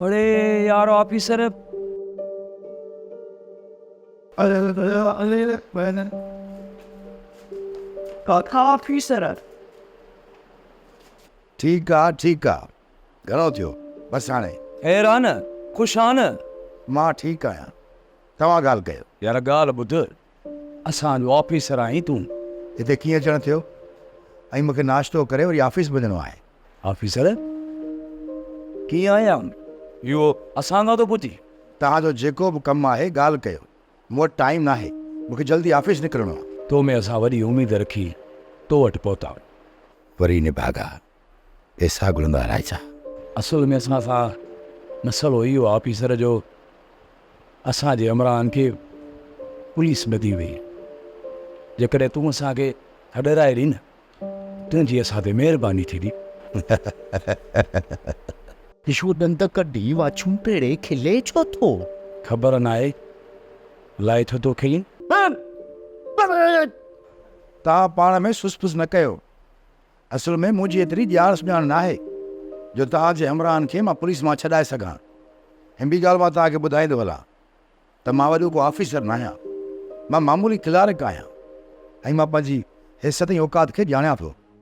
अरे यार officer officer ठीक आहे घणो थियो बसि हाणे हैरान खुशान मां ठीकु आहियां तव्हां ॻाल्हि कयो यार ॻाल्हि ॿुध असांजो ऑफिसर आहीं तूं हिते कीअं अचणु थियो ऐं मूंखे नाश्तो करे वरी ऑफिस वञिणो आहे ऑफिसर कीअं आया इहो असां खां थो पुछी तव्हांजो जेको बि कमु आहे ॻाल्हि कयो मूं वटि टाइम नाहे मूंखे जल्दी ऑफिस निकिरणो आहे तो में असां वॾी उमेद रखी तो वटि पहुता वरी निभागा पैसा घुरंदा राजा असल में असां सां मसइलो इहो आहे ऑफिसर जो असांजे इमरान खे पुलिस में थी वई जेकॾहिं तूं असांखे हॾराए ॾी न तुंहिंजी असां ते महिरबानी थींदी यशोदंत कॾहिं वाछूं पेड़े खिले छो थो ख़बर नाहे लाइ थो तो खई तव्हां पाण में सुसपुस न कयो असल में मुंहिंजी एतिरी ॼाण सुञाण नाहे जो तव्हांजे इमरान खे मां पुलिस मां छॾाए सघां हिन ॿी ॻाल्हि मां तव्हांखे ॿुधाईंदो हलां त मां वॾो को ऑफिसर न आहियां मां मामूली क्लार्क आहियां ऐं मां पंहिंजी हैसियत ऐं औकात खे ॼाणियां थो